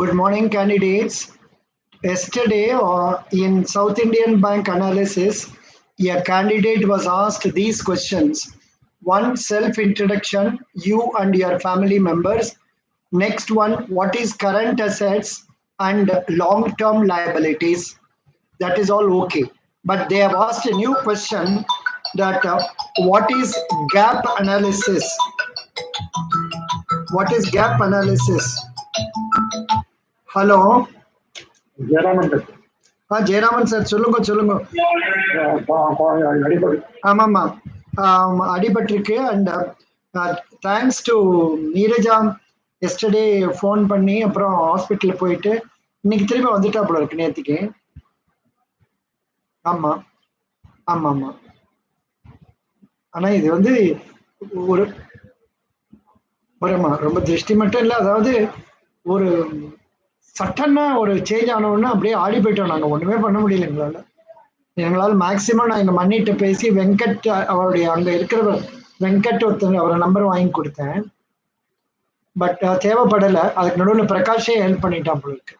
Good morning, candidates. Yesterday, in South Indian Bank analysis, a candidate was asked these questions. One, self-introduction, you and your family members. Next one, what is current assets and long-term liabilities? That is all okay. But they have asked a new question that what is gap analysis? What is gap analysis? Hello. Jayaraman sir சொல்லுங்க. ஆமாம்மா, அடிபட்டிருக்கு. And thanks to Neeraja yesterday phone பண்ணி அப்புறம் hospital போயிட்டு இன்னைக்கு திரும்ப வந்துட்டாப்புல இருக்கு நேற்றுக்கு. ஆமாம். ஆனால் இது வந்து ஒரு ரொம்ப திருஷ்டி மட்டும் இல்லை, அதாவது ஒரு சட்டன்னா ஒரு சேஞ்ச் ஆனோன்னா அப்படியே ஆடி போயிட்டோம். நாங்கள் ஒன்றுமே பண்ண முடியல எங்களால் மேக்சிமம் நான் எங்கள் மண்ணிட்ட பேசி வெங்கட் அவருடைய அங்கே இருக்கிற வெங்கட் ஒருத்தர் அவரை நம்பர் வாங்கி கொடுத்தேன். பட் தேவைப்படலை. அதுக்கு நடுவில் பிரகாஷே ஹெல்ப் பண்ணிட்டான் போல இருக்கு.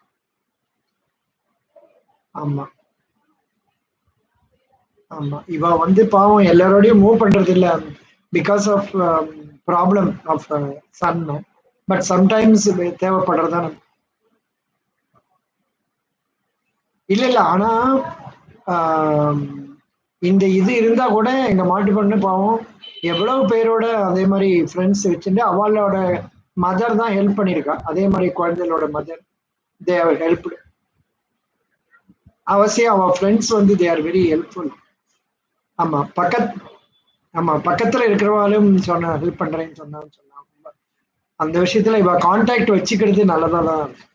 ஆமாம், இவ வந்து பாவம் எல்லாரோடையும் மூவ் பண்றது இல்லை because of problem of sun. But sometimes தேவைப்படுறதான். இல்ல ஆனா இந்த இது இருந்தா கூட எங்க மாட்டு பொண்ணு பாவம் எவ்வளவு பேரோட அதே மாதிரி ஃப்ரெண்ட்ஸ் வச்சுட்டு அவளோட மதர் தான் ஹெல்ப் பண்ணியிருக்கா. அதே மாதிரி குழந்தைகளோட மதர் தே ஹவ் ஹெல்ப்டு. அவசியம் அவ ஃப்ரெண்ட்ஸ் வந்து தே ஆர் வெரி ஹெல்ப்ஃபுல். ஆமா, பக்கத்துல இருக்கிறவாலும் சொன்ன ஹெல்ப் பண்றேன்னு சொன்னா அந்த விஷயத்துல இவ கான்டாக்ட் வச்சுக்கிறது நல்லதா தான் இருக்கு.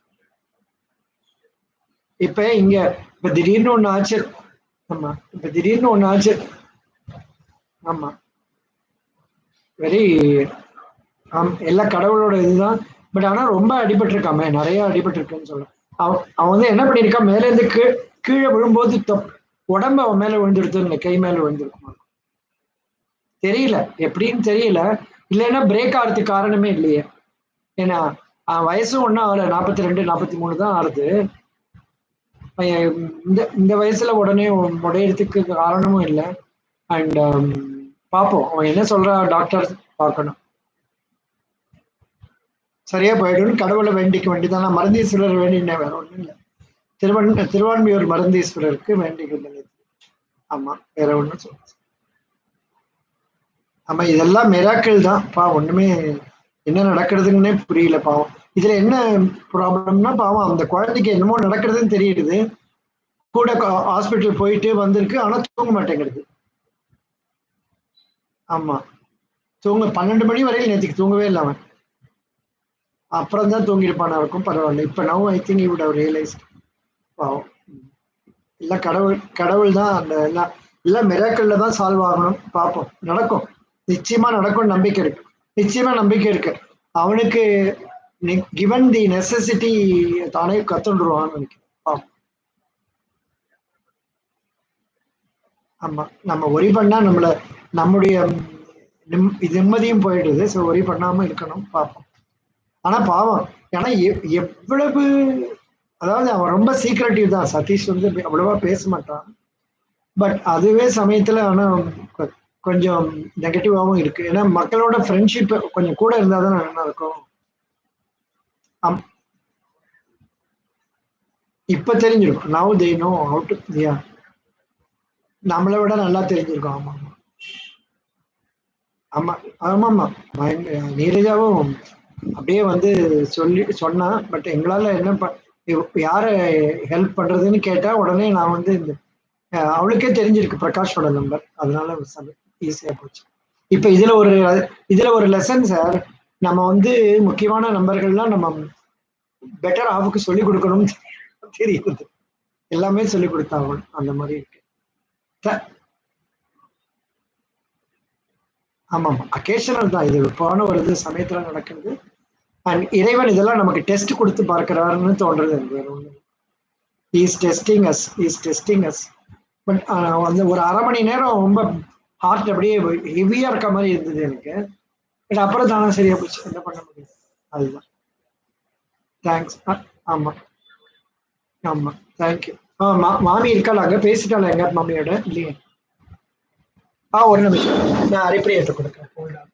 இப்ப இங்க இப்ப திடீர்னு ஒண்ணு ஆச்சு. ஆமா, வெரி எல்லா கடவுளோட இதுதான். பட் ஆனா ரொம்ப அடிபட்டிருக்காம, நிறைய அடிபட்டிருக்குன்னு சொல்ல. அவன் வந்து என்ன பண்ணிருக்கான், மேல இருந்து கீழே விழும்போது உடம்பு அவன் மேல விழுந்துருத்து, கை மேல விழுந்திருக்குமா தெரியல, எப்படின்னு தெரியல. இல்லைன்னா பிரேக் ஆகிறதுக்கு காரணமே இல்லையே. ஏன்னா வயசும் ஒன்னும் ஆகல, 42 43 தான் ஆறுது. இந்த வயசுல உடனே உடையறதுக்கு காரணமும் இல்லை. அண்ட் பார்ப்போம் அவன் என்ன சொல்றா, டாக்டர் பார்க்கணும். சரியா போயிடும், கடவுளை வேண்டிக்க வேண்டிதான். நான் மருந்தீஸ்வரர் வேண்டினேன், வேற ஒன்றும் இல்லை. திருவான்மியூர் மருந்தீஸ்வரருக்கு வேண்டிக்கிறது. ஆமா, வேற ஒன்றும் சொல்ல. ஆமா, இதெல்லாம் மிராக்கிள் தான் பா. ஒண்ணுமே என்ன நடக்கிறதுன்னே புரியல பாவம். இதுல என்ன ப்ராப்ளம்னா பாவம் அந்த குழந்தைக்கு என்னமோ நடக்கிறதுன்னு தெரியுது. கூட ஹாஸ்பிட்டல் போயிட்டு வந்திருக்கு, ஆனா தூங்க மாட்டேங்கிறது. ஆமா, 12 மணி வரையில் நேற்றுக்கு தூங்கவே இல்லை அவன். அப்புறம் தான் தூங்கிருப்பானா இருக்கும். பரவாயில்ல. இப்ப now I think you would have realised. பாவம், எல்லாம் கடவுள் தான். அந்த எல்லாம் மிராக்கிள்ல தான் சால்வ் ஆகணும். பார்ப்போம், நடக்கும், நிச்சயமா நடக்கும். நிச்சயமா நம்பிக்கை இருக்கு. அவனுக்கு கிவன் தி நெசசிட்டி தானே கத்துண்டுருவான்னு நினைக்கிறேன். ஆமா, நம்ம ஒரி பண்ணா நம்முடைய நிம்மதியும் போயிடுது. ஸோ ஒரி பண்ணாம இருக்கணும். பார்ப்போம். ஆனா பாவம், ஏன்னா எவ்வளவு, அதாவது அவன் ரொம்ப சீக்ரெட்டிவ் தான். சதீஷ் வந்து அவ்வளவா பேச மாட்டான். பட் அதுவே சமயத்துல ஆனா கொஞ்சம் நெகட்டிவாகவும் இருக்கு. ஏன்னா மக்களோட ஃப்ரெண்ட்ஷிப் கொஞ்சம் கூட இருந்தாதான் நல்லா இருக்கும். இப்ப தெரிஞ்சிருக்கும். Now they know how to. நம்மளை விட நல்லா தெரிஞ்சிருக்கும். ஆமாமா. நீரஜாவும் அப்படியே வந்து சொன்னா. பட் எங்களால என்ன யார ஹெல்ப் பண்றதுன்னு கேட்டா உடனே நான் வந்து அவளுக்கே தெரிஞ்சிருக்கு பிரகாஷோட நம்பர். அதனால ஈஸியா போச்சு. இப்ப இதுல ஒரு லெசன் சார். நம்ம வந்து முக்கியமான நம்பர்கள்லாம் நம்ம பெட்டர் ஆஃபுக்கு சொல்லி கொடுக்கணும்னு தெரியுது. எல்லாமே சொல்லி கொடுத்தாங்க. அந்த மாதிரி இருக்கு. ஆமாம், அக்கேஷனல் தான். இது போன ஒரு இது சமயத்துல நடக்குது. அண்ட் இறைவன் இதெல்லாம் நமக்கு டெஸ்ட் கொடுத்து பார்க்கிறாருன்னு தோன்றது. Is testing as. பட் அந்த ஒரு அரை மணி நேரம் ரொம்ப ஹார்ட் அப்படியே ஹெவியா இருக்க மாதிரி இருந்தது எனக்கு. பட் அப்புறம் தானே சரியா போச்சு. என்ன பண்ண முடியும், அதுதான். தேங்க்ஸ். ஆமா, ஆமா. Thank you. மாமி இருக்காளா அங்க? பேசிட்டாளா எங்க மாமியோட? இல்லையே. ஒரு நிமிஷம். நான் ரிப்ளை எடுத்து குடுக்குறேன். Hold on.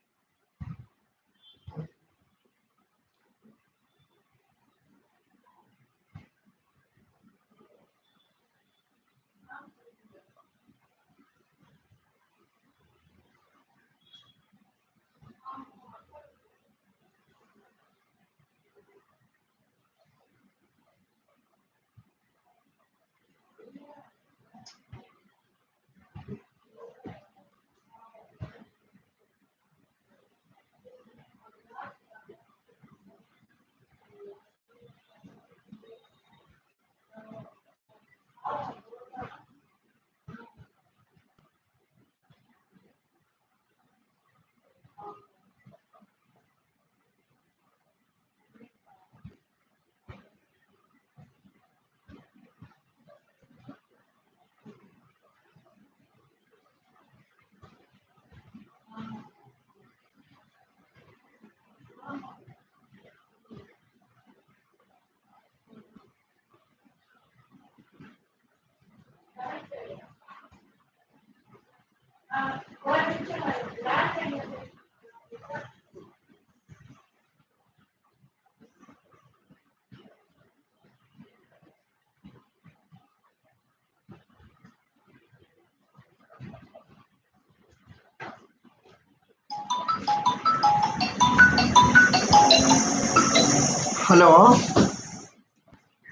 Hello?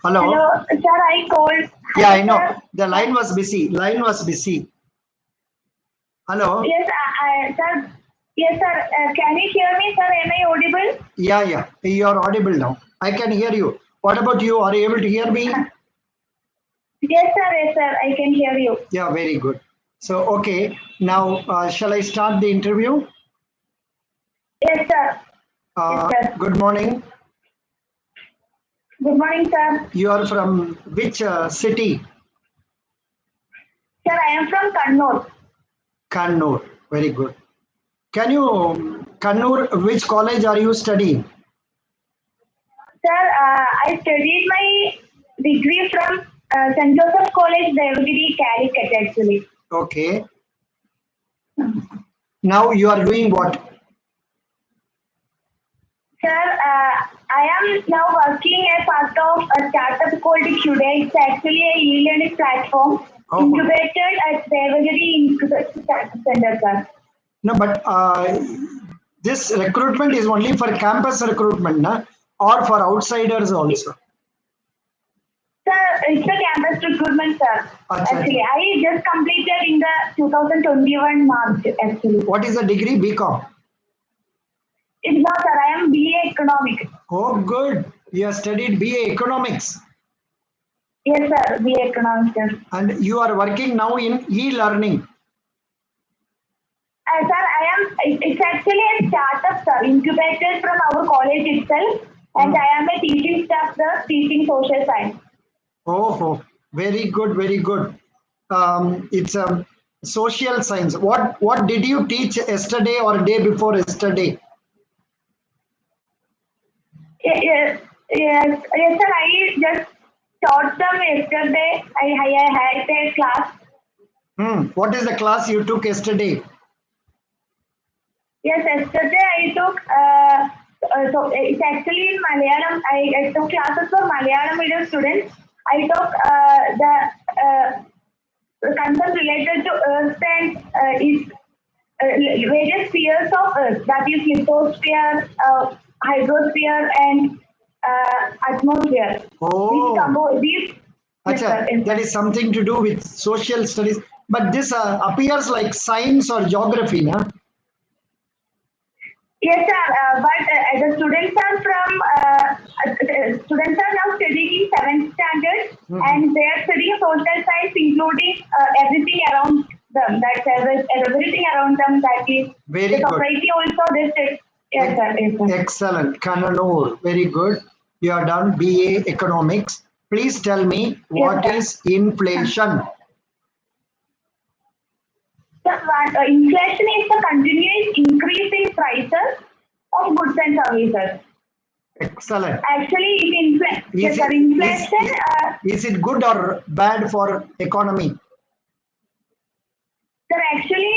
Hello? Hello, sir, I called. Yeah, Hello, I know. sir. The line was busy. Line was busy. Hello? Yes, sir. Yes, sir. Can you hear me, sir? Am I audible? Yeah. You are audible now. I can hear you. What about you? Are you able to hear me? Yes, sir. Yes, sir. I can hear you. Yeah, very good. So, okay. Now, shall I start the interview? Yes, sir. Yes, sir. Good morning. Good morning, sir. You are from which city? Sir, I am from Kannur. Kannur. Very good. Can you, Kannur, which college are you studying? Sir, I studied my degree from St. Joseph College, Devagiri, Calicut, actually. Okay. Now you are doing what? Sir, I am now working as part of a startup called Cuda. It's actually a e-learning platform incubated at Devagiri Incubation Center, sir. No, but this recruitment is only for campus recruitment, na? Or for outsiders also? Sir, it's a campus recruitment, sir. Actually, I just completed in the 2021 March, actually. What is the degree? BCom? It's not, sir. I am BA Economics. Oh, good. You have studied BA Economics. Yes, sir. BA Economics, sir. And you are working now in e-learning. Sir, it's actually a startup, sir, incubated from our college itself. And I am a teaching staff, sir, teaching social science. Oh, very good, very good. It's a social science. What did you teach yesterday or day before yesterday? Yes, sir. I just taught them yesterday. I had a class. What is the class you took yesterday? Yes, yesterday I took, so it's actually in Malayalam. I took classes for Malayalam medium students. I took the concept related to Earth and its various spheres of Earth, that is lithosphere, hydrosphere, and atmosphere. These yes, that is something to do with social studies. But this appears like science or geography, na? Yes, sir. But the students are students are now studying in 7th standard, and they are studying social science, including everything around them. That's everything around them. That is very the society good. Also they study. Yes, sir. Yes, sir. Excellent, Kannur. Very good. You have done BA Economics. Please tell me what is inflation? Inflation is the continuous increase in prices of goods and services. Excellent. Actually, inflation. Is it good or bad for economy? Sir, actually,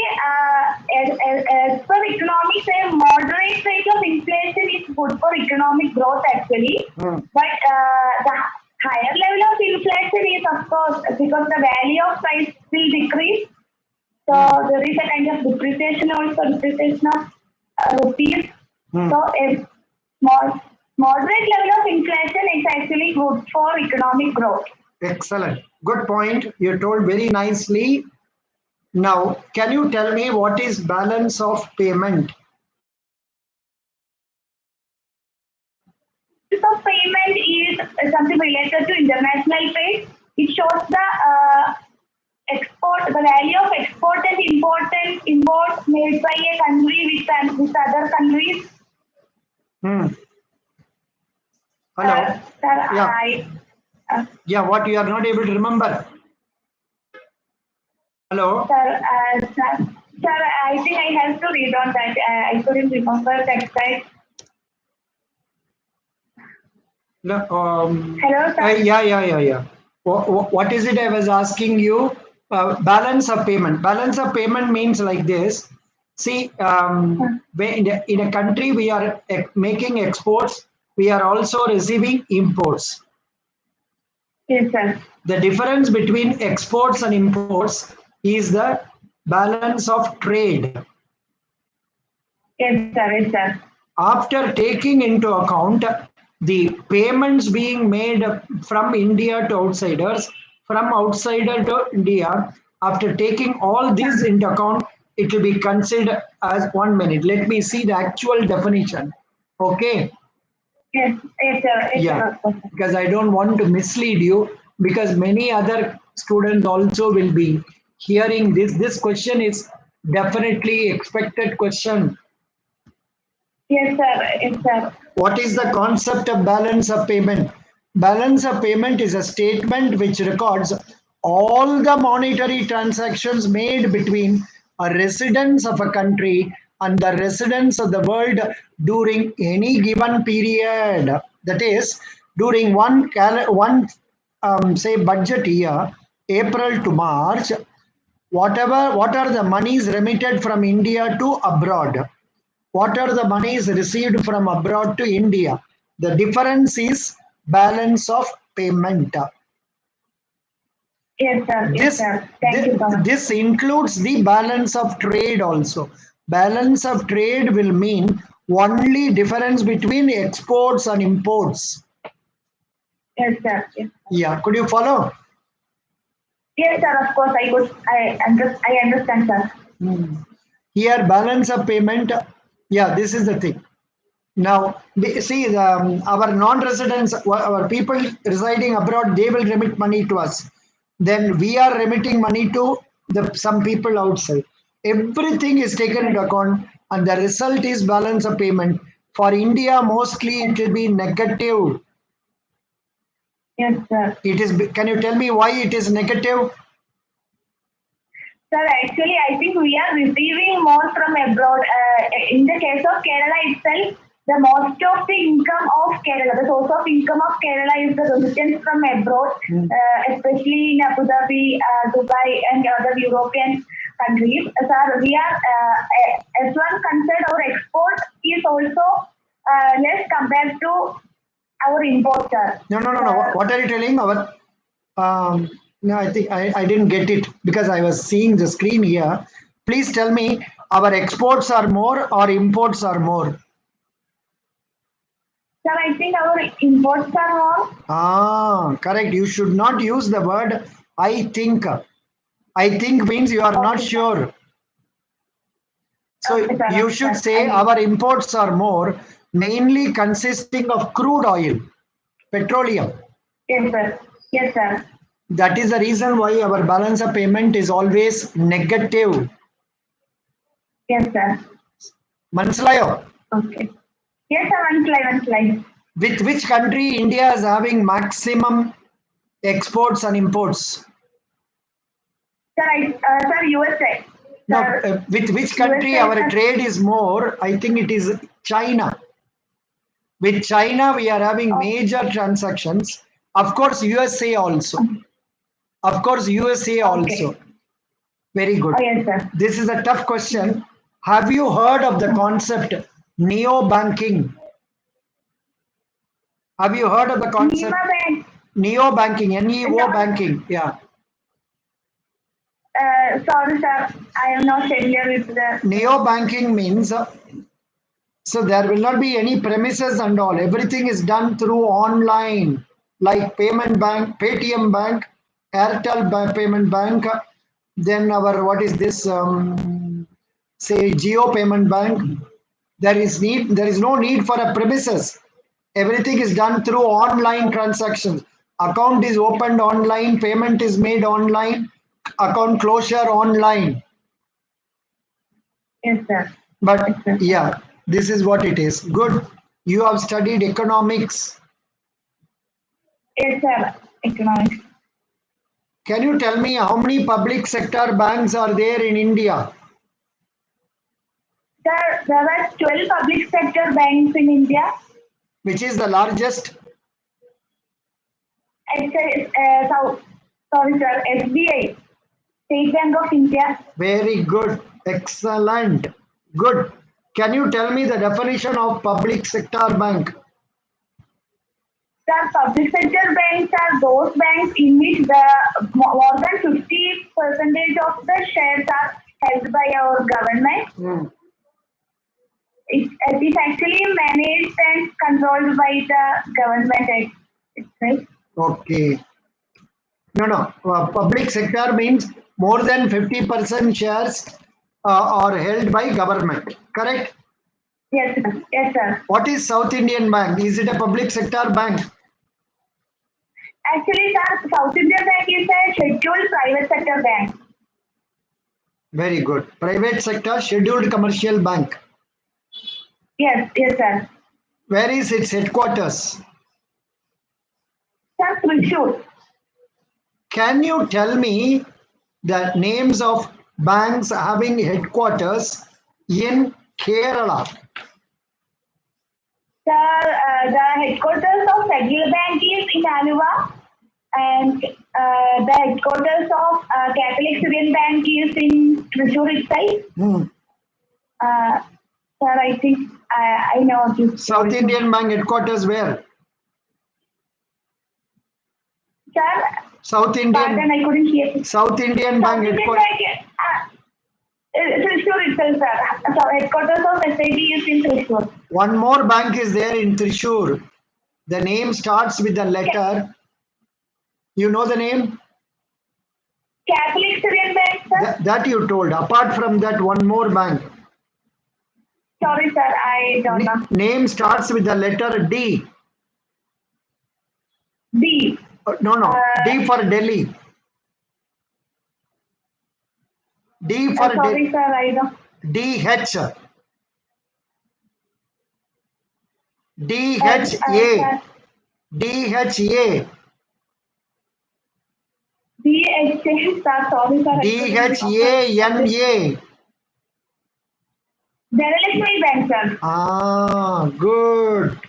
as per economics, a moderate rate of inflation is good for economic growth actually. But the higher level of inflation is, of course, because the value of price will decrease. So there is a kind of depreciation of rupees. So a moderate level of inflation is actually good for economic growth. Excellent. Good point. You told very nicely. Now, can you tell me what is balance of payment? Of payment is something related to international trade. It shows the the value of export and import made by a country with other countries. Hello. Sir, yeah. Yeah. What you are not able to remember? Hello. Sir, I think I have to read on that. I couldn't remember that side. No, Hello, sir. Yeah. What is it I was asking you? Balance of payment. Balance of payment means like this. See, in a country we are making exports, we are also receiving imports. Yes, sir. The difference between exports and imports is the balance of trade. Yes, sir. Yes, sir. After taking into account the payments being made from India to outsiders, from outsider to India, after taking all this into account, it will be considered as 1 minute. Let me see the actual definition. Okay. Yes, yes, sir. Yes, Yeah, sir. because I don't want to mislead you, because many other students also will be hearing this. This question is definitely expected question. Yes, sir. Yes, sir. What is the concept of balance of payment? Balance of payment is a statement which records all the monetary transactions made between a residents of a country and the residents of the world during any given period. That is, during one say budget year, April to March, what are the monies remitted from India to abroad? What are the monies received from abroad to India? The difference is balance of payment. Yes, sir. Yes, sir. Thank you so much. This includes the balance of trade also. Balance of trade will mean only difference between exports and imports. Yes, sir. Yes. Yeah, could you follow? Yes, sir. Of course, I understand, sir. Here, balance of payment. Yeah, this is the thing. Now, see, our non-residents, our people residing abroad, they will remit money to us. Then we are remitting money to some people outside. Everything is taken into account, and the result is balance of payment. For India, mostly it will be negative. Yes, sir. It is. Can you tell me why it is negative? Sir, actually, I think we are receiving more from abroad. In the case of Kerala itself, the most of the income of Kerala, the source of income of Kerala is the remittance from abroad, especially in Abu Dhabi, Dubai, and other European countries. Sir, we are, as one concerned, our export is also less compared to our import, sir. No. What are you telling? No, I think I didn't get it because I was seeing the screen here. Please tell me, our exports are more or imports are more? Sir, I think our imports are more. Correct. You should not use the word I think. I think means you are not sure. So you should say our imports are more, mainly consisting of crude oil, petroleum. Yes, sir. Yes, sir. That is the reason why our balance of payment is always negative. Yes, sir. Manslayo. Okay. Yes, sir. One slide. With which country India is having maximum exports and imports? Sir, USA. No, Sir, with which country USA, our trade is more? I think it is China. With China, we are having major transactions. Of course, USA also. Of course, USA also. Very good. Oh, yes, sir. This is a tough question. Have you heard of the concept neo banking? Have you heard of the concept neo banking? NEO banking. Yeah. Sorry, sir. I am not familiar with the. Neo banking means so there will not be any premises and all. Everything is done through online, like payment bank, Paytm bank, Airtel payment bank. Then our what is this? Say Geo payment bank. There is no need for a premises. Everything is done through online transactions. Account is opened online, payment is made online, account closure online. Yes, sir. But Yes, sir. yeah, this is what it is. Good. You have studied economics. Yes, sir. Economics. Can you tell me how many public sector banks are there in India? Sir, there are 12 public sector banks in India. Which is the largest? Sorry, sir. SBI, State Bank of India. Very good. Excellent. Good. Can you tell me the definition of public sector bank? Sir, public sector banks are those banks in which the more than 50% of the shares are held by our government. It is actually managed and controlled by the government itself. Okay. No. Public sector means more than 50% shares are held by government. Correct? Yes, sir. Yes, sir. What is South Indian Bank? Is it a public sector bank? Actually, sir, South Indian Bank is a scheduled private sector bank. Very good. Private sector scheduled commercial bank. Yes, sir. Where is its headquarters? Sir, Thrissur. Can you tell me the names of banks having headquarters in Kerala? Sir, the headquarters of Federal Bank is in Aluva, and the headquarters of Catholic Syrian Bank is in Thrissur itself. Sir, I think I know this. South Indian Bank headquarters where? Sir, South Indian. pardon, I couldn't hear. South Indian Bank headquarters. Thrissur itself, sir. So headquarters of SIB is in Thrissur. One more bank is there in Thrissur. The name starts with the letter. You know the name? Catholic Syrian Bank, sir. That you told. Apart from that, one more bank. Sorry, sir, I don't know. Name starts with the letter D. D. No. D for Delhi. D for sorry, sir, I don't. DH. DHA. DHA. DHA, sir, sorry, sir. DHANA. Dhanalakshmi Bank, sir. Good.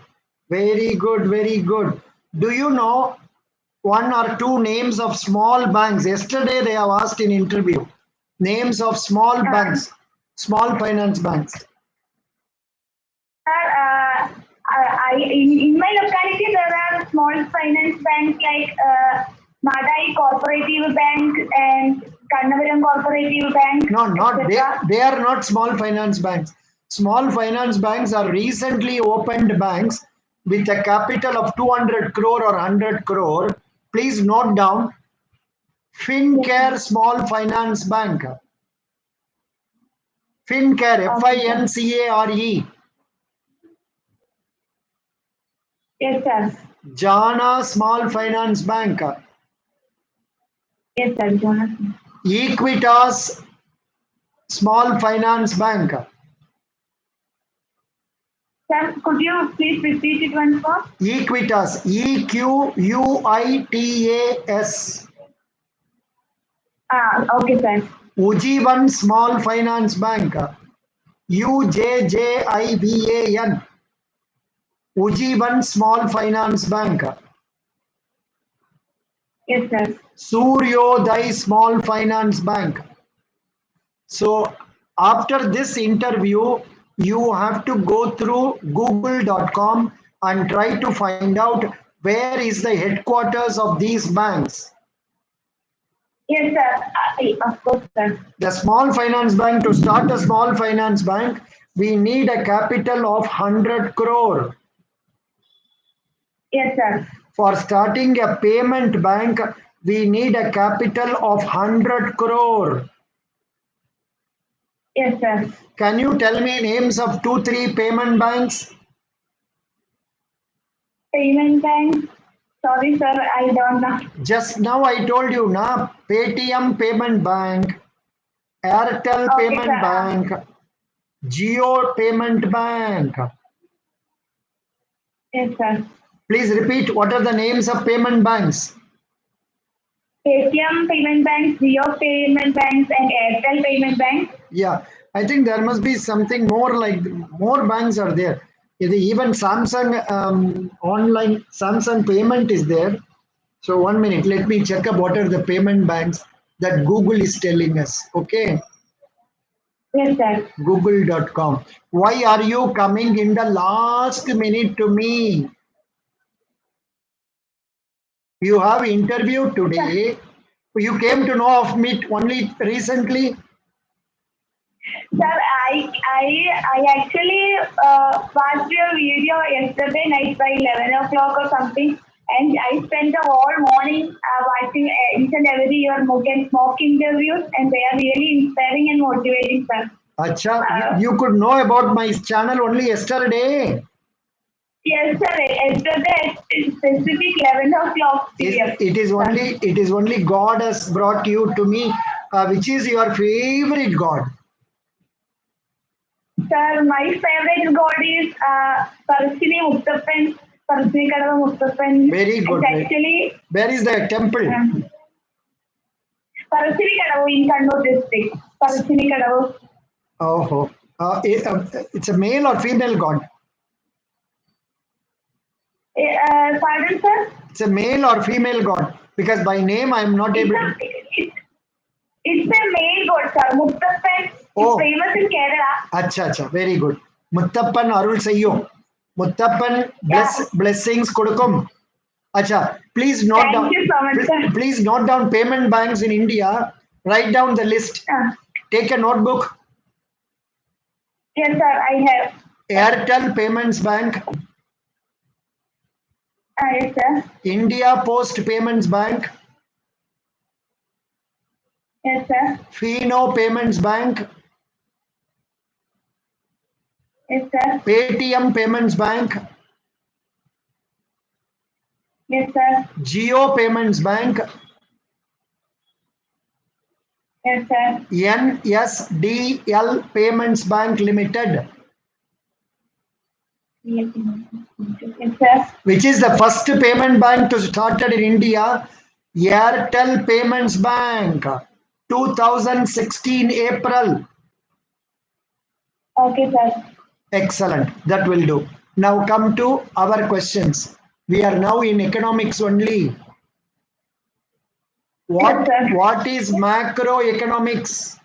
Very good, very good. Do you know one or two names of small banks? Yesterday they have asked in interview. Names of small banks, small finance banks. Sir, in my locality there are small finance banks like Madai Cooperative Bank and Kannavaram Cooperative Bank. No, not they are not small finance banks. Small finance banks are recently opened banks with a capital of 200 crore or 100 crore. Please note down FinCare Small Finance Bank. FinCare, FINCARE. Yes, sir. Jana Small Finance Bank. Yes, sir. Jonathan. Equitas Small Finance Bank. Sir, could you please repeat it once more? Equitas, EQUITAS. Okay, sir. Ujjivan Small Finance Bank. UJJIBAN. Ujjivan Small Finance Bank, Yes, sir. Suryodai Small Finance Bank. So after this interview, you have to go through google.com and try to find out where is the headquarters of these banks. Yes, sir. Of course, sir. The small finance bank, to start a small finance bank, we need a capital of 100 crore. Yes, sir. For starting a payment bank, we need a capital of 100 crore. Yes, sir. Can you tell me names of 2-3 payment banks? Payment bank. Sorry, sir. I don't know. Just now I told you, na Paytm Payment Bank, Airtel Okay, Payment sir. Bank, Geo Payment Bank. Yes, sir. Please repeat, what are the names of payment banks? Paytm Payment Bank, Jio Payment Banks, and Airtel Payment Bank. Yeah, I think there must be something more, like more banks are there. Even Samsung online Samsung payment is there. So 1 minute, let me check up what are the payment banks that Google is telling us. Okay, Yes, sir. google.com. Why are you coming in the last minute to me? You have interview today. You came to know of me only recently. Sir, I actually watched your video yesterday night by 11 o'clock or something, and I spent the whole morning watching each and every your mock interviews, and they are really inspiring and motivating, sir. Acha, Uh, you could know about my channel only yesterday. yes, sir. Yesterday at specific 11 o'clock It, PM, it is sir. only it is only God has brought you to me. Which is your favorite God? Sir, my favorite god is Parashini Muttappan, Parashini Kadava Muttappan. Very It's good. actually Where is the temple? Parashini Kadavu in Kannur district. Parashini Kadavu. Oh, it's a male or female God? Pardon, sir? It's a male or female God? Because by name I am not It's able a to. it's a male god, sir. Muttappan is Oh, famous in Kerala. acha, very good. Muttappan Arul Sayyum. Muttappan Yeah. blessings Kudukum. Acha, please note Thank down. you so much, sir. Please note down payment banks in India. Write down the list. Take a notebook. Yes, sir. I have. Airtel Payments Bank, Yes, sir. India Post Payments Bank, Yes, sir. Fino Payments Bank, Yes, sir. Paytm Payments Bank, Yes, sir. Geo Payments Bank, Yes, sir. NSDL Payments Bank Limited, Yes, sir. which is the first payment bank to started in India. Airtel Payments Bank, 2016 April. Okay, sir. Excellent. That will do. Now come to our questions. We are now in economics only. Yes, sir. What is macroeconomics?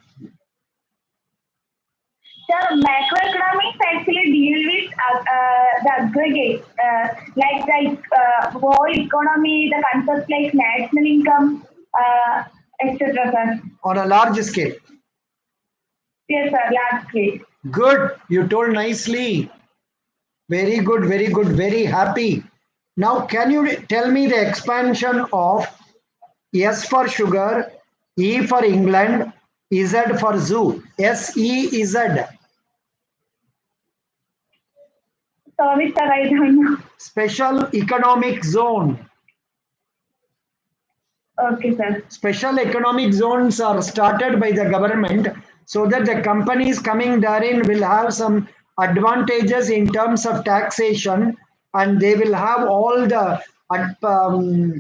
Sir, macroeconomics actually deal with the aggregate, like the whole economy, the concepts like national income, etc. Sir. On a large scale. Yes, sir. Large scale. Good. You told nicely. Very good, very good, very happy. Now, can you tell me the expansion of S for sugar, E for England, Z for zoo? SEZ. Sorry, sir. I don't know. Special economic zone. Okay, sir. Special economic zones are started by the government so that the companies coming therein will have some advantages in terms of taxation, and they will have all the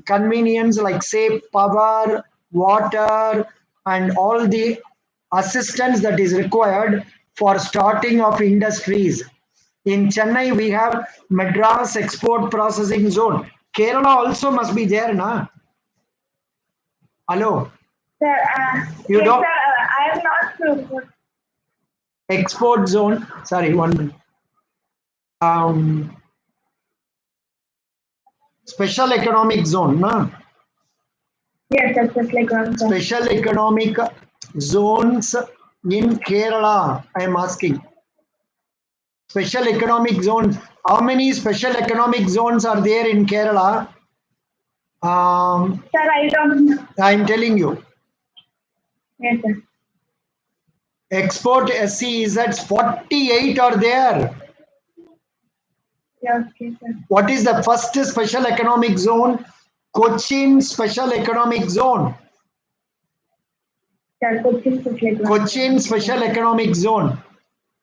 convenience like say power, water, and all the assistance that is required for starting of industries. In Chennai, we have Madras Export Processing Zone. Kerala also must be there, na? Hello? Sir, You yes, don't? sir, I am not sure. Export zone. Sorry, 1 minute. Special economic zone, na? Yes, that's just like one, sir. Special economic zones in Kerala, I am asking. Special economic zones. How many special economic zones are there in Kerala? Sir, I don't know. I'm telling you. Yes, sir. Export SCEZs 48 are there. Yes, okay, sir. What is the first special economic zone? Cochin Special Economic Zone. Sir, Cochin just like one, sir. Cochin Special Economic Zone.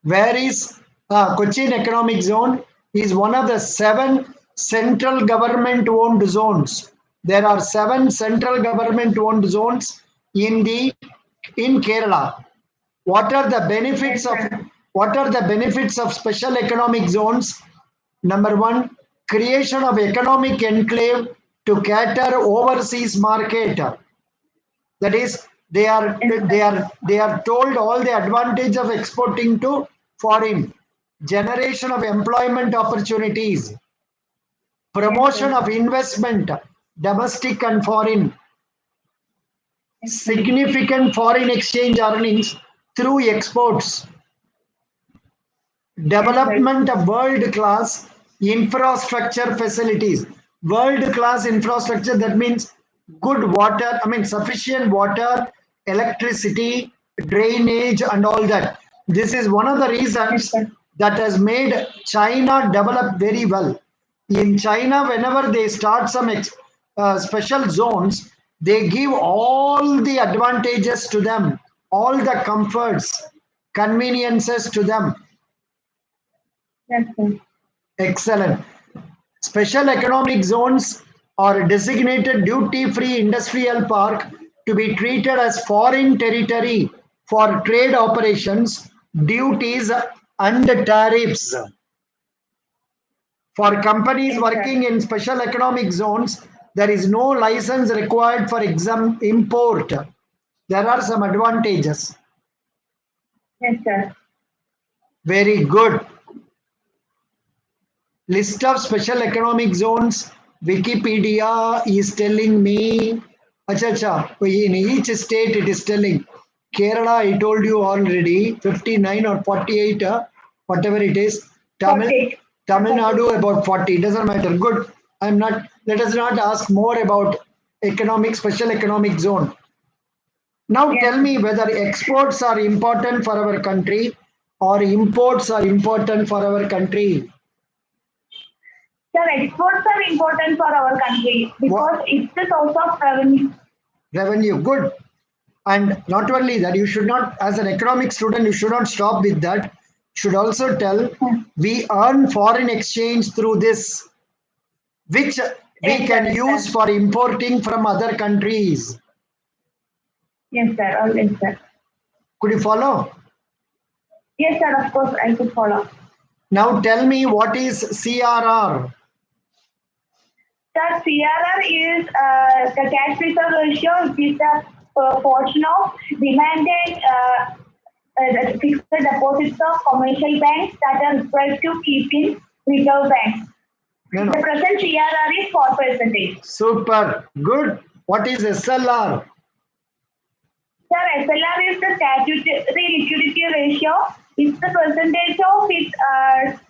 Where is Cochin Economic Zone? Is one of the 7 central government owned zones. There are 7 central government owned zones in Kerala. What are the benefits Yes, of sir. special economic zones? Number 1, creation of economic enclave to cater overseas market. That is, they are Yes, they sir. are they are told all the advantage of exporting to foreign. Generation of employment opportunities, Yes, promotion sir. of investment, domestic and foreign, Yes, sir. significant foreign exchange earnings through exports, Yes, sir. development of world-class infrastructure facilities. World-class infrastructure, that means good water, I mean sufficient water, electricity, drainage and all that. This is one of the Yes, reasons sir. that has made China develop very well. In China, whenever they start some special zones, they give all the advantages to them, all the comforts, conveniences to them. Yes, sir. Excellent. Special economic zones are designated duty-free industrial park to be treated as foreign territory for trade operations, duties and tariffs. For companies Yes, sir. working in special economic zones, there is no license required for import. There are some advantages. Yes, sir. Very good. List of special economic zones. Wikipedia is telling me. Acha, acha, in each state it is telling. Kerala, I told you already, 59 or 48, whatever it is. Okay. Tamil Nadu about 40. Doesn't matter. Good. I'm not. Let us not ask more about special economic zone. Now Yes, tell sir. me whether exports are important for our country or imports are important for our country. Sir, exports are important for our country What because it's the source of revenue. revenue? Good. And not only that, you should not, as an economic student, you should not stop with that. Should also tell we earn foreign exchange through this, which we Yes, sir. can Yes, use sir. for importing from other countries. Yes, sir. Always, sir. Could you follow? Yes, sir. Of course, I could follow. Now tell me what is CRR? Sir, CRR is the cash reserve ratio, which is the portion of demanded fixed deposits of commercial banks that are required to keep in reserve banks. No, The no. present CRR is 4%. Super. Good. What is SLR? Sir, SLR is the statutory liquidity ratio. It's the percentage of its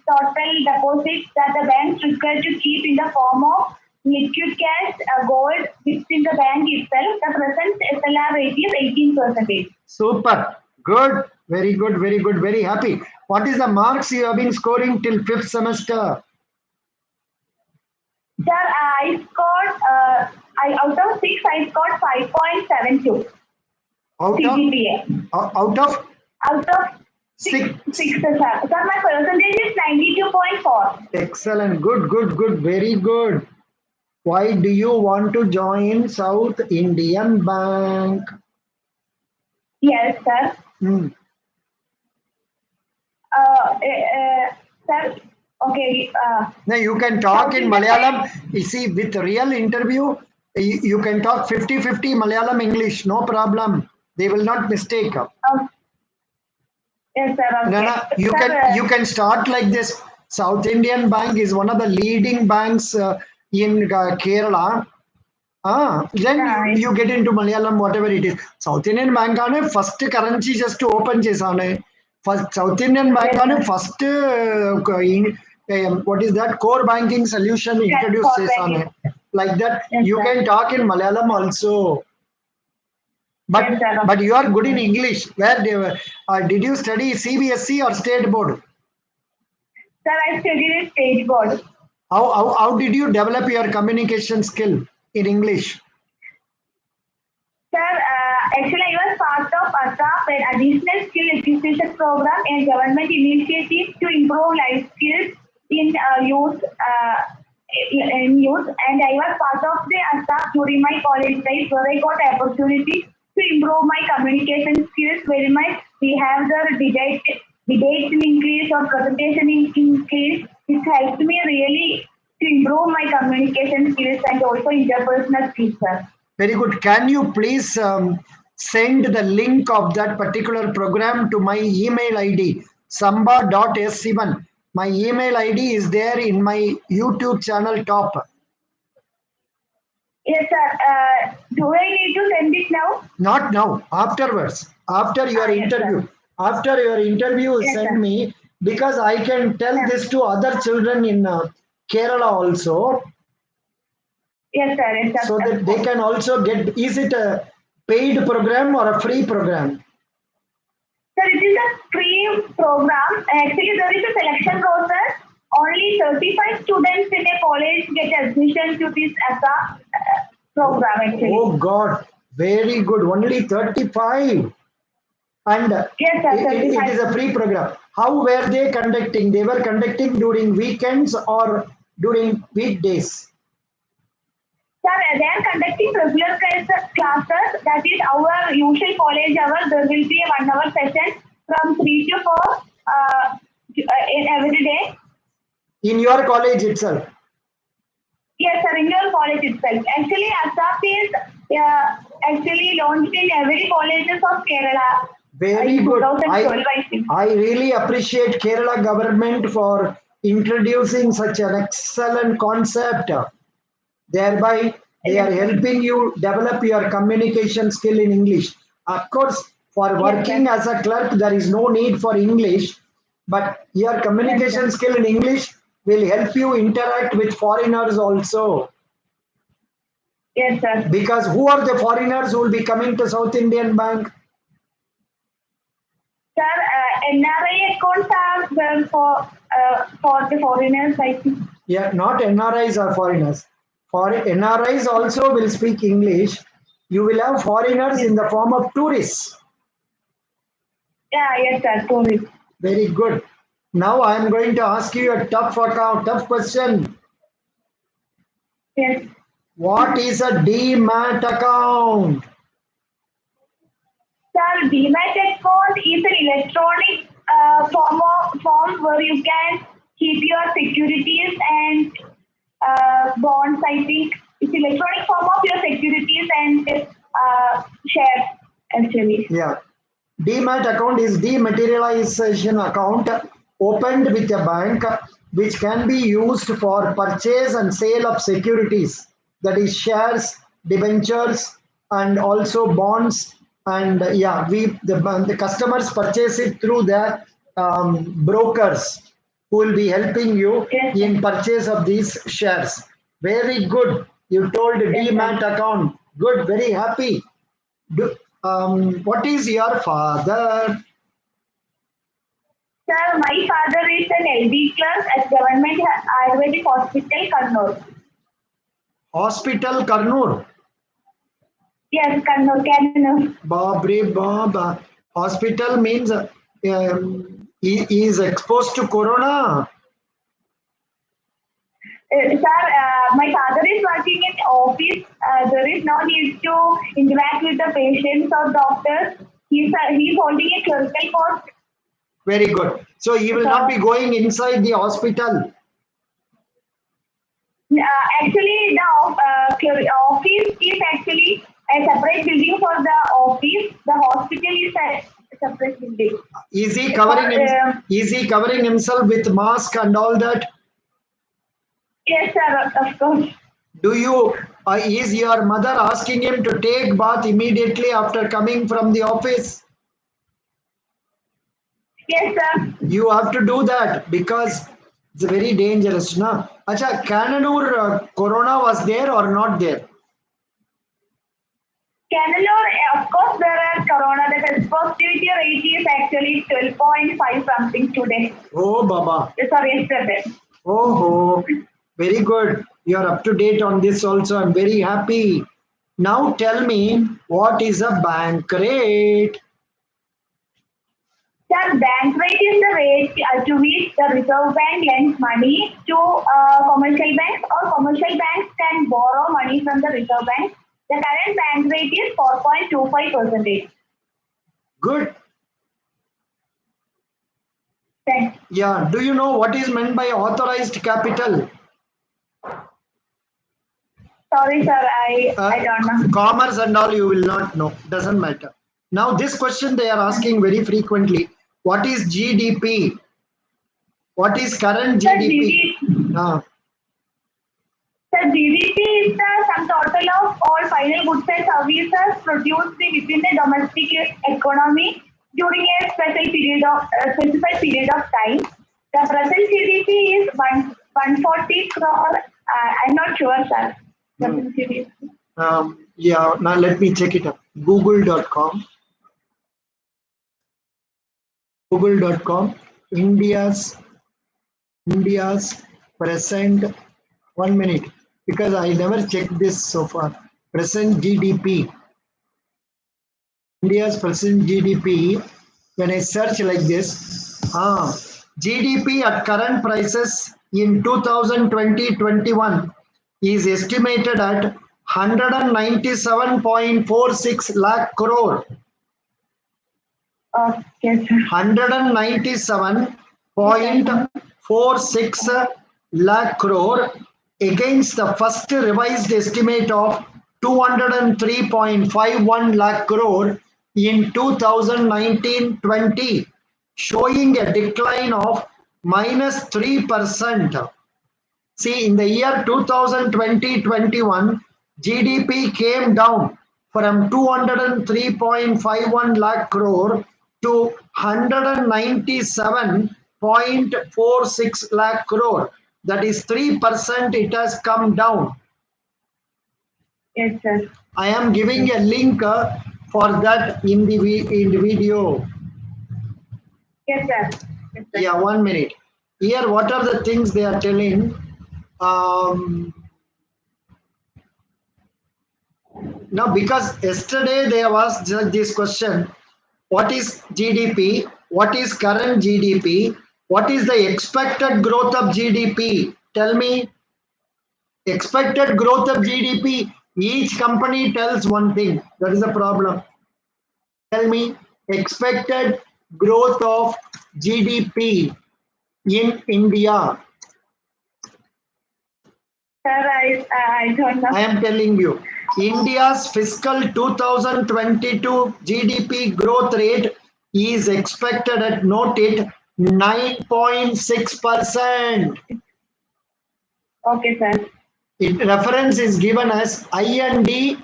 total deposits that the bank is required to keep in the form of liquid cash, gold, fixed in the bank itself. The present SLR rate is 18%. Super. Good. Very good. Very good. Very happy. What is the marks you have been scoring till 5th semester? Sir, I scored, out of 6, I scored 5.72 Out of CGPA. out of Out of 6, 6. sir. Sir, my percentage is 92.4. Excellent. Good. Good. Good. Very good. Why do you want to join South Indian Bank? Yes, sir. Hmm. Uh, uh, Sir, okay. Now you can talk South in Indian Malayalam. You see, with real interview, you can talk 50-50 Malayalam English, no problem. They will not mistake. yes, sir. No, Okay. no, you Sir, can start like this. South Indian Bank is one of the leading banks in Kerala. Then you get into Malayalam, whatever it is. South Indian Bank on first currency just to open chesane. First South Indian Bank on first what is that core banking solution yes, introduced for banking. chesane. Like that, Yes, you sir. can talk in Malayalam also. Yes, sir. But you are good in English. Where did you study CBSE or state board? Sir, I studied in state board. How did you develop your communication skill in English? Sir, actually, I was part of ASAP, an additional skill acquisition program, and government initiative to improve life skills in youth. And I was part of the ASAP during my college life, where I got opportunity to improve my communication skills very much. We have the debates in English or presentation in English. It helped me really to improve my communication skills and also interpersonal skills, sir. Very good. Can you please send the link of that particular program to my email ID, samba.s7. My email ID is there in my YouTube channel top. Yes, sir. Do I need to send it now? Not now, afterwards. After your Yes, sir. interview. After your interview, Yes, send sir. me because I can tell Yeah. this to other children in Kerala also, Yes, sir. Yes, so sir. that they can also get. Is it a paid program or a free program? Sir, it is a free program. Actually, there is a selection process. Only 35 students in a college get admission to this as a program, actually. Oh God, very good. Only 35. And Yes, sir. it is 35. a free program. How were they conducting? They were conducting during weekends or during weekdays? Sir, they are conducting regular classes. That is our usual college hour. There will be a 1 hour session from 3 to 4 in every day. In your college itself. Yes, sir, in your college itself. Actually, ASAP is actually launched in every colleges of Kerala Very in good. 2012, I think. I really appreciate Kerala government for introducing such an excellent concept. Thereby, they are Yes, sir. helping you develop your communication skill in English. Of course, for Yes, working sir. as a clerk, there is no need for English, but your Yes, sir. communication skill in English will help you interact with foreigners also. Yes, sir. Because who are the foreigners who will be coming to South Indian Bank? Sir, NRI accounts are there for the foreigners, I think. Yeah, not NRIs or foreigners. For NRIs also will speak English. You will have foreigners Yes, in the sir. form of tourists. Yeah, yes, sir. Tourist. Very good. Now I am going to ask you a tough question. Yes. What is a demat account? Sir, Demat account is an electronic form where you can keep your securities and bonds. I think it's electronic form of your securities and shares actually. Yeah. Demat account is dematerialization account opened with a bank which can be used for purchase and sale of securities, that is shares, debentures, and also bonds. And yeah, the customers purchase it through the brokers who will be helping you Yes, sir. in purchase of these shares. Very good. You told Yes, sir. demat account. Good, very happy. What is your father? Sir, my father is an LD clerk at Government Ayurvedic Hospital, Kannur. Hospital Karnoor. Yes, Kannur, Kannur. Babri Baba. Hospital means he is exposed to corona. Sir, my father is working in office. There is no need to interact with the patients or doctors. He's holding a clerical post. Very good. So he will not be going inside the hospital. Actually, the office is actually a separate building for the office. The hospital is a separate building. Is he covering is he covering himself with mask and all that? Yes, sir, of course. Do you is your mother asking him to take bath immediately after coming from the office? Yes, sir. You have to do that because it's very dangerous. Na? Acha, Cananur corona was there or not there? Canalore, of course, there are corona. The test positivity rate is actually 12.5 something today. Oh, Baba. Sorry, yesterday. Oh, very good. You are up to date on this also. I'm very happy. Now tell me, what is a bank rate? Sir, bank rate is the rate to which the Reserve Bank lends money to commercial banks, or commercial banks can borrow money from the Reserve Bank. The current bank rate is 4.25%. Good. Thanks. Yeah. Do you know what is meant by authorized capital? Sorry, sir, I don't know. Commerce and all you will not know. Doesn't matter. Now this question they are asking very frequently. What is GDP? What is current Sir, GDP? GDP is the sum total of all final goods and services produced within the domestic economy during a specified period of time. The present GDP is 140 crore. I'm not sure, sir. Present GDP. Yeah, now let me check it up. Google.com. Google.com. India's present 1 minute, because I never checked this so far. Present GDP. India's present GDP. When I search like this, GDP at current prices in 2020-21 is estimated at 197.46 lakh crore. Okay, sir. 197.46 lakh crore against the first revised estimate of 203.51 lakh crore in 2019-20, showing a decline of -3%. See, in the year 2020-21, GDP came down from 203.51 lakh crore to 197.46 lakh crore. That is 3% it has come down. Yes, sir. I am giving a link for that in the video. Yes, sir. Yes, sir. Yeah, 1 minute. Here, what are the things they are telling? Now, because yesterday they have asked this question, what is GDP? What is current GDP? What is the expected growth of GDP? Tell me, expected growth of GDP. Each company tells one thing. That is the problem. Tell me, expected growth of GDP in India. Sir, I don't know. I am telling you, India's fiscal 2022 GDP growth rate is expected at, note it, 9.6%. Okay, sir. Reference is given as IND-RA.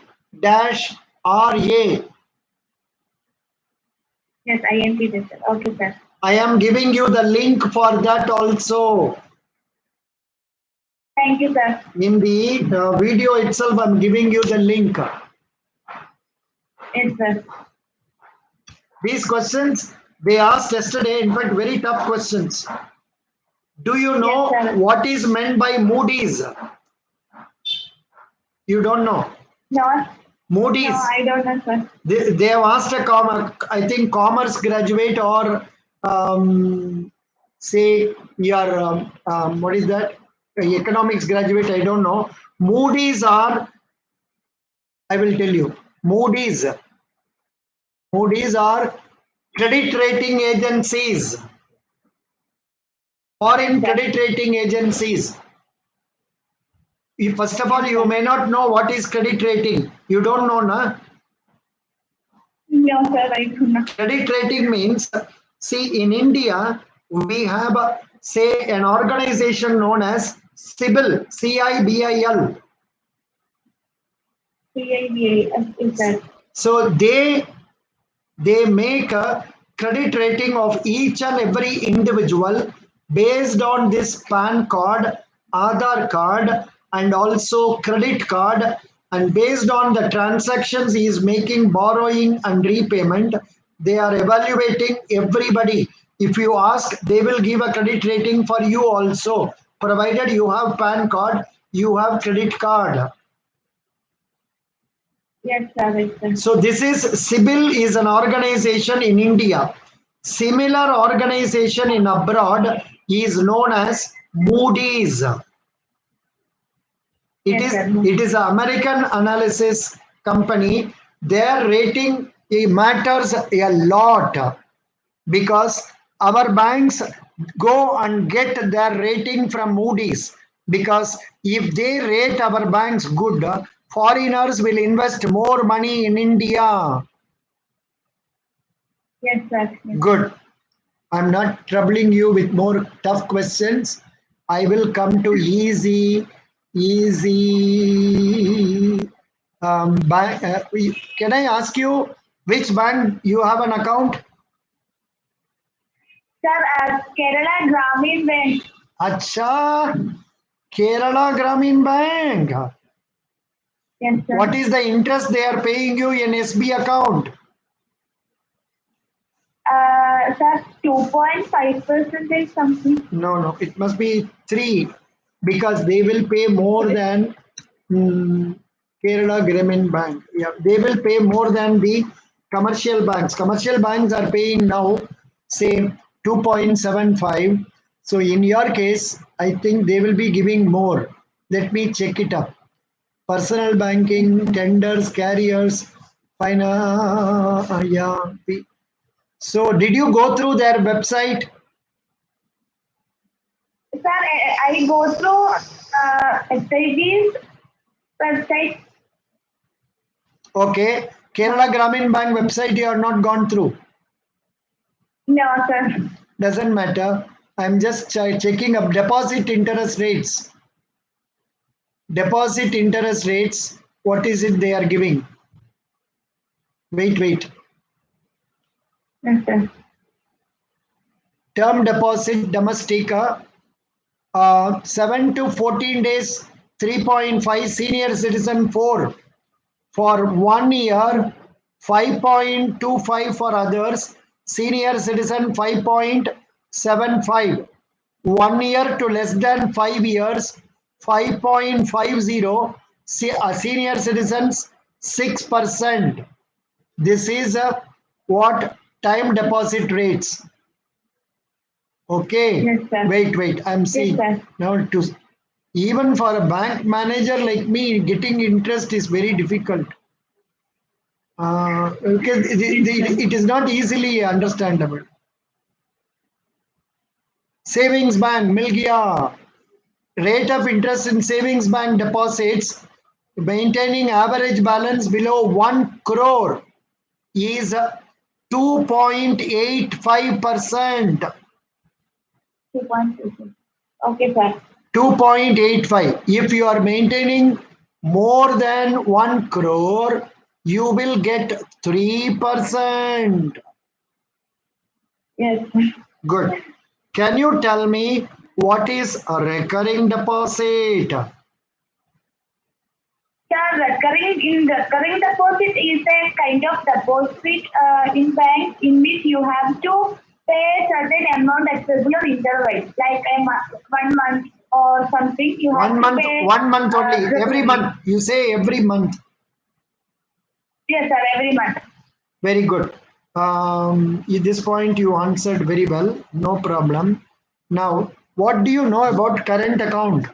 Yes, INT, sir. Okay, sir. I am giving you the link for that also. Thank you, sir. In the video itself, I am giving you the link. Yes, sir. These questions they asked yesterday, in fact, very tough questions. Do you know Yes, what is meant by Moody's? You don't know. No. Moody's. No, I don't know, sir. They have asked a I think commerce graduate or say your what is that? Economics graduate. I don't know. Moody's are. I will tell you. Moody's are credit rating agencies. Foreign credit rating agencies. First of all, you may not know what is credit rating. You don't know, na? No, sir, I do not. Credit rating means, see, in India, we have, say, an organization known as CIBIL, CIBIL. Sir. So they make a credit rating of each and every individual based on this PAN card, Aadhaar card, and also credit card, and based on the transactions he is making, borrowing and repayment, they are evaluating everybody. If you ask, they will give a credit rating for you also, provided you have PAN card, you have credit card. Yes, sir. So this is CIBIL is an organization in India. Similar organization in abroad is known as Moody's. It is an American analysis company. Their rating matters a lot because our banks go and get their rating from Moody's, because if they rate our banks good, foreigners will invest more money in India. Yes, sir. Good. I'm not troubling you with more tough questions. I will come to easy. Can I ask you which bank you have an account? Sir, Kerala Gramin Bank. Acha, Kerala Gramin Bank. Yes, sir. What is the interest they are paying you in SB account? Sir, 2.5% something. No, it must be 3, because they will pay more than Kerala Gramin Bank. Yeah, they will pay more than the commercial banks. Commercial banks are paying now, say, 2.75. So in your case, I think they will be giving more. Let me check it up. Personal banking, tenders, carriers, finance. So did you go through their website? Sir, I go through SIB's website. Okay. Kerala Gramin Bank website you have not gone through. No, sir. Doesn't matter. I'm just checking up deposit interest rates. Deposit interest rates. What is it they are giving? Wait. Yes, sir. Term deposit domestic 7 to 14 days 3.5, senior citizen 4 for 1 year, 5.25 for others, senior citizen 5.75, 1 year to less than 5 years 5.50, senior citizens 6%. This is what time deposit rates. Okay. Yes, sir. Wait. I'm seeing Yes, now. Even for a bank manager like me, getting interest is very difficult. Because it is not easily understandable. Savings bank, mil gaya. Rate of interest in savings bank deposits maintaining average balance below 1 crore is 2.85%. 2.2. Okay, sir. 2.85. If you are maintaining more than 1 crore, you will get 3%. Yes. Good. Can you tell me what is a recurring deposit? Sir, recurring deposit is a kind of deposit in bank in which you have to pay a certain amount at regular intervals, like 1 month or something. You have 1 to month, pay 1 month only. Every regularly. month. You say every month. Yes, sir, every month. Very good. At this point, you answered very well. No problem. Now, what do you know about current account?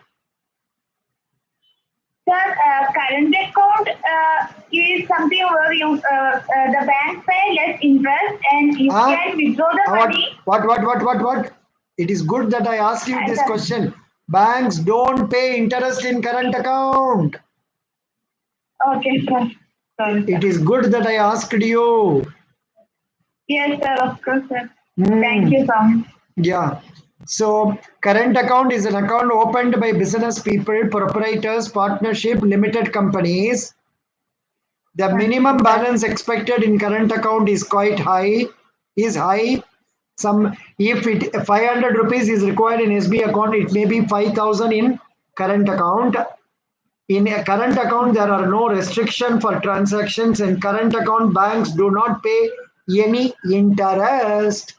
Sir, current account is something where the bank pay less interest and you can withdraw the money. What? It is good that I asked you this question. Banks don't pay interest in current account. Okay, sir. Sorry, It sir. is good that I asked you. Yes, sir. Of course, sir. Hmm. Thank you so much. Yeah. So current account is an account opened by business people, proprietors, partnership, limited companies. The minimum balance expected in current account is quite high. Is high. Some if it 500 rupees is required in SB account, it may be 5,000 in current account. In a current account, there are no restriction for transactions. In current account, banks do not pay any interest.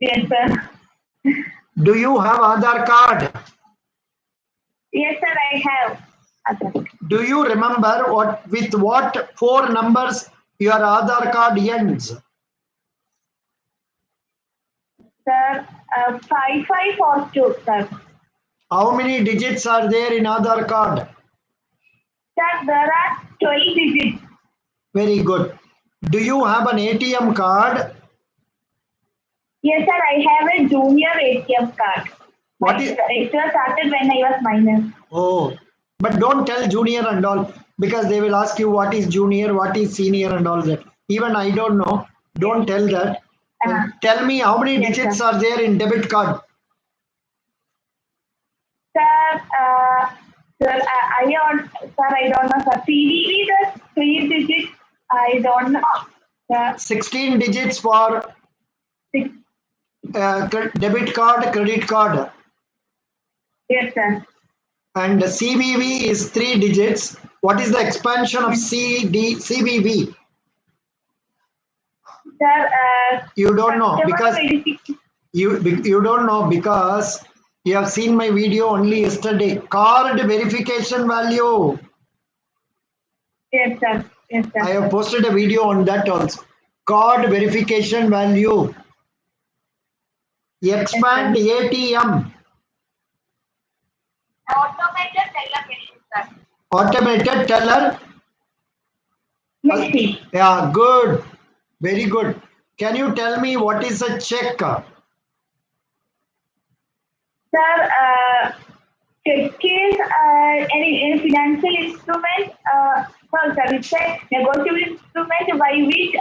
Yes, sir. Do you have Aadhaar card? Yes, sir. I have. Okay. Do you remember what four numbers your Aadhaar card ends? Sir, 5542, sir. How many digits are there in Aadhaar card? Sir, there are 12 digits. Very good. Do you have an ATM card? Yes, sir. I have a junior ATM card. What is? It was started when I was minor. Oh, but don't tell junior and all because they will ask you what is junior, what is senior, and all that. Even I don't know. Don't tell that. Tell me how many Yes, digits sir. are there in debit card? Sir, I don't know, sir. CVV, the 3 digits, I don't know. Sir, 16 digits for six. debit card, credit card. Yes, sir. And CVV is 3 digits. What is the expansion of CVV? Sir, You don't know customer because verification. you don't know because you have seen my video only yesterday. Card verification value. Yes, sir. Yes, I sir. have posted a video on that also. Card verification value. Expand Yes, ATM. automated teller machine, sir. Automated teller. Machine. Yeah, good. Very good. Can you tell me what is a check? Sir, check is any financial instrument. Sorry, sir, it's a negotiable instrument by which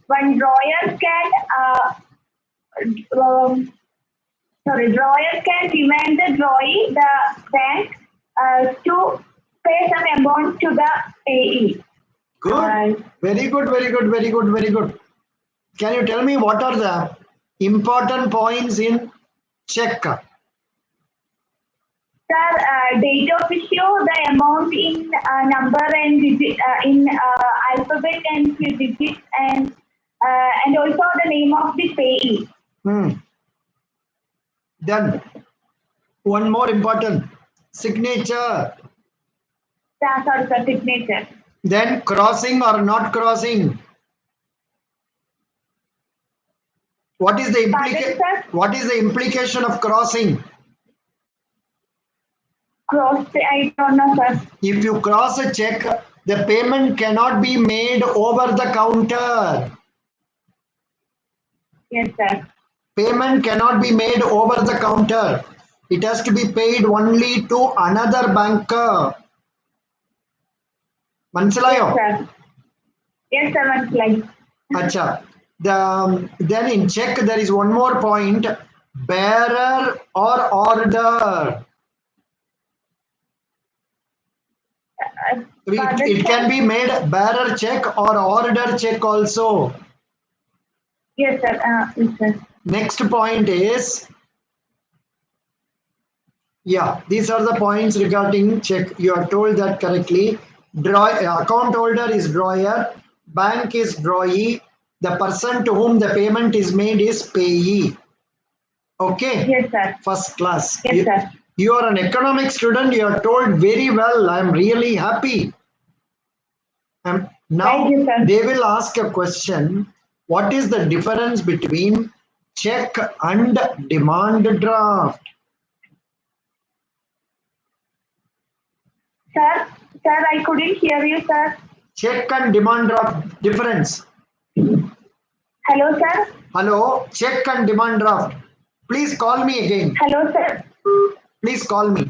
one drawer can drawer can demand the drawee, the bank, to pay some amount to the payee. Good. Very good, very good, very good, very good. Can you tell me what are the important points in check? Sir, date of issue, the amount in number and digit, in alphabet and digits, and also the name of the payee. Then one more important signature. Sorry, sir, signature. Then crossing or not crossing. What is the What is the implication of crossing? Cross, I don't know, sir. If you cross a check, the payment cannot be made over the counter. Yes, sir. Payment cannot be made over the counter. It has to be paid only to another banker. Mansilayo? Yes, sir. Yes, sir, Mansilai. Acha. Then in check there is one more point. Bearer or order. It can be made bearer check or order check also. Yes, sir. Yes, sir. Next point is, yeah, these are the points regarding check. You are told that correctly. Account holder is drawer, bank is drawee, the person to whom the payment is made is payee. Okay? Yes, sir. First class. Yes, sir. You are an economic student. You are told very well. I am really happy. Now Thank you, sir. they will ask a question. What is the difference between check and demand draft? Sir, I couldn't hear you, sir. Check and demand draft difference. Hello, sir. Hello, check and demand draft. Please call me again. Hello, sir. Please call me.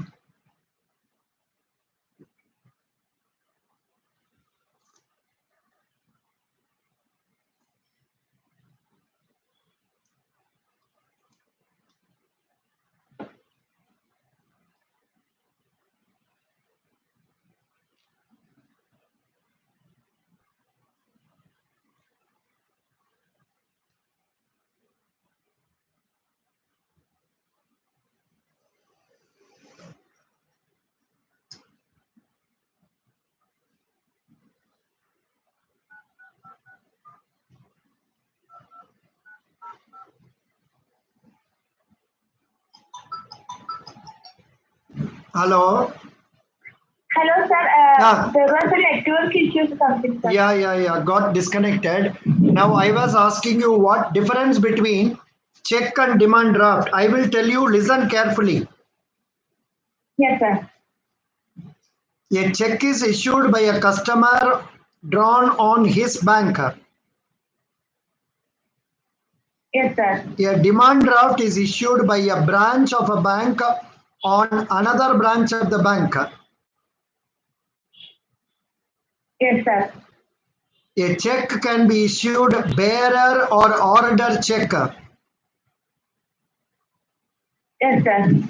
Hello. Hello, sir. There was a network issue or something, sir. Yeah. Got disconnected. Now I was asking you what difference between check and demand draft. I will tell you, listen carefully. Yes, sir. A check is issued by a customer drawn on his banker. Yes, sir. A demand draft is issued by a branch of a bank on another branch of the bank. Yes, sir. A check can be issued bearer or order check. Yes, sir.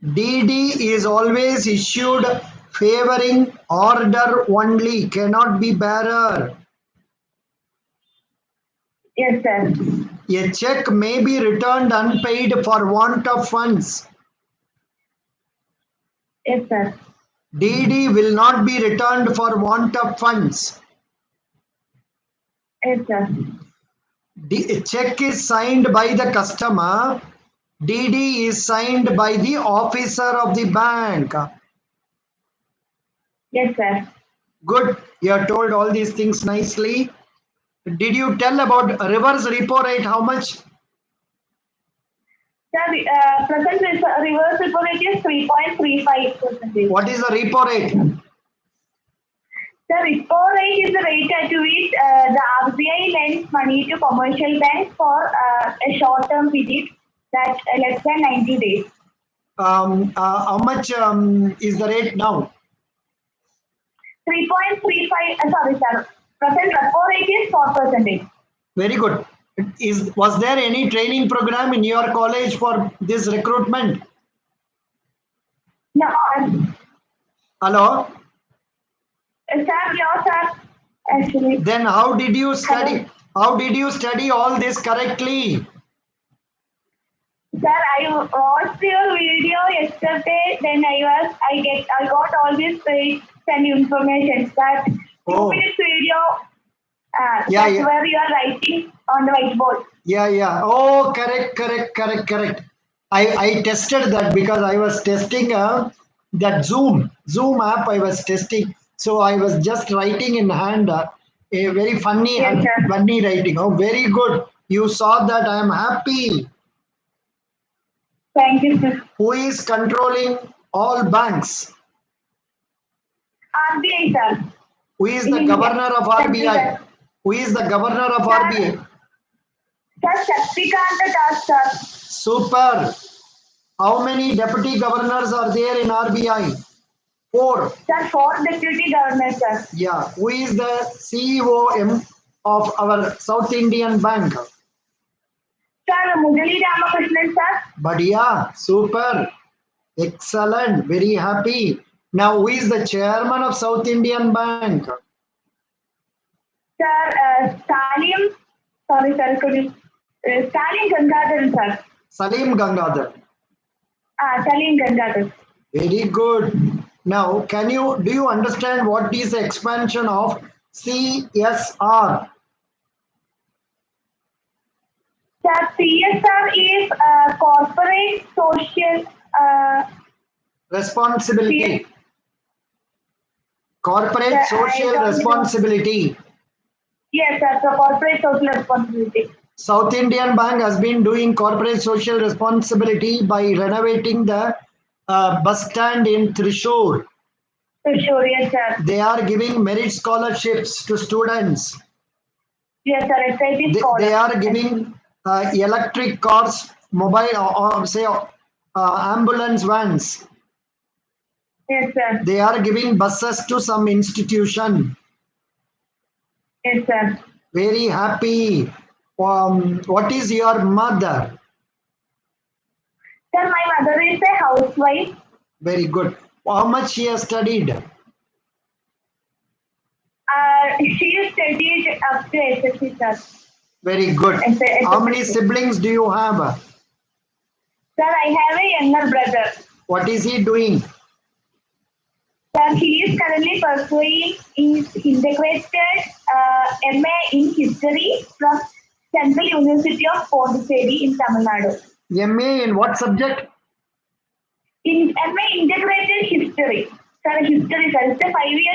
DD is always issued favoring order only, cannot be bearer. Yes, sir. A check may be returned unpaid for want of funds. Yes, sir. DD will not be returned for want of funds. Yes, sir. The check is signed by the customer. DD is signed by the officer of the bank. Yes, sir. Good. You have told all these things nicely. Did you tell about reverse repo rate? How much? Sir, present reverse repo rate is 3.35%. What is the repo rate? The repo rate is the rate at which the RBI lends money to commercial banks for a short-term period that less than 90 days. How much is the rate now? 3.35. Sorry, sir. Present repo rate is 4%. Very good. Was there any training program in your college for this recruitment? No, Hello? sir, no, sir. Actually. Then how did you study? Hello. How did you study all this correctly? Sir, I watched your video yesterday. Then I got all these facts and information. That 2 minutes video. That's where you are writing on the whiteboard. Yeah. Oh, correct. I tested that because I was testing that Zoom app. I was testing, so I was just writing in hand. A very funny writing. Oh, very good. You saw that. I am happy. Thank you, sir. Who is controlling all banks? RBI, sir. Who is the governor of RBI? Who is the governor of RBI? Sir, Shaktikanta Das, sir. Super. How many deputy governors are there in RBI? 4. Sir, 4 deputy governors, sir. Yeah. Who is the CEO of our South Indian Bank? Sir, Murali Ramakrishnan, sir. But yeah, super. Excellent. Very happy. Now, who is the chairman of South Indian Bank? Sir, Salim. Sorry, sir. Could you? Salim Gangadhar, sir. Salim Gangadhar. Salim Gangadhar. Very good. Now, do you understand what is the expansion of CSR? Sir, CSR is corporate social responsibility. Corporate social responsibility. Yes, sir. So corporate social responsibility. South Indian Bank has been doing corporate social responsibility by renovating the bus stand in Thrissur. Thrissur, yes, sir. They are giving merit scholarships to students. Yes, sir. SIP They are scholarship. giving electric cars, mobile, or say ambulance vans. Yes, sir. They are giving buses to some institution. Yes, sir. Very happy. What is your mother? Sir, my mother is a housewife. Very good. How much she has studied? She studied up to SSC, sir. Very good. How many SSC. siblings do you have? Sir, I have a younger brother. What is he doing? Sir, he is currently pursuing his integrated MA in history from Central University of Pondicherry in Tamil Nadu. MA in what subject? In MA integrated history. Sir, history, sir, it's a 5-year